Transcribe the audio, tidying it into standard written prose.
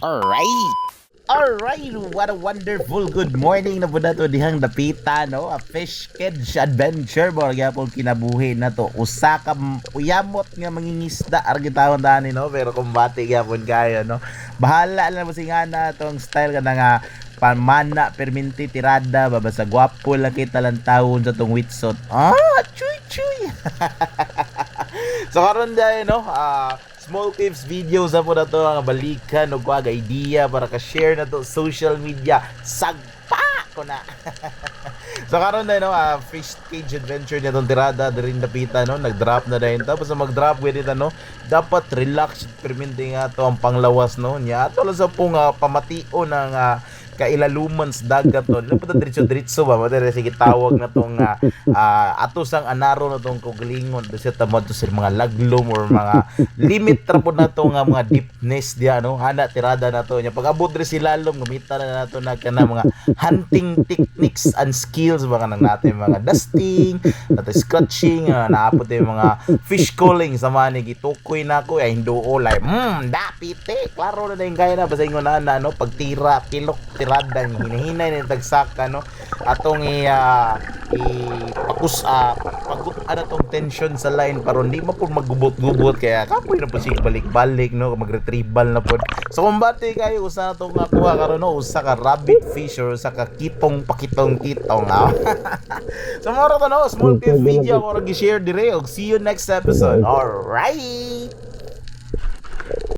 Alright! Alright! What a wonderful good morning na po na to dihang dapita, no? A fish cage adventure mo. Gyapon kinabuhi na to. Usa ka uyamot nga mangingisda argitawon tani, no? Pero kumbati gyapon kayo, no? Bahala na mo singana tong style ka na nga pamana perminti tirada babasa gwapo lang kita lang taon sa tong witsot. Chuy chuy. So karon dai, no? Small tips videos na po na to ang balikan o kuwag idea para ka-share na to social media. Sagpa ko na. So karon na, no, fish cage adventure nitong tirada dirin dapita, no, nag-drop na dahil tapos sa mag-drop with it, no, dapat relax perminti nga to ang panglawas, no, nya ato lang sa pong pamatio ng kailaluman sa dagat to. Napunta diretso ba madere sige tawag na tong atos ang anaro na tong kuglingon kasi tamad to sa mga laglom or mga limit ra pod na to nga mga deepness dia, no, hana tirada na to nya pag abot diri silalom gamitan na nato na kana mga hunting techniques and skills baka nang natin mga dusting nato scratching naapot yung mga fish calling sa mani gitukoy na ko ay hinduo lay dapite klaro na yung kaya na basta ingon na, no, pagtira pilok tirada ni hinahinay ni tagsaka, no, atong pagus pagut ana tong tension sa line para hindi mo po magubot-gubot kaya kapoy na po sig balik-balik, no, mag-retrieval na po. So kumbati kayo usa na tong nakuha karon, no, usa ka rabbit fish or usa ka pakitong So moro to, no, small tip video ako gi-share dire og see you next episode. All right.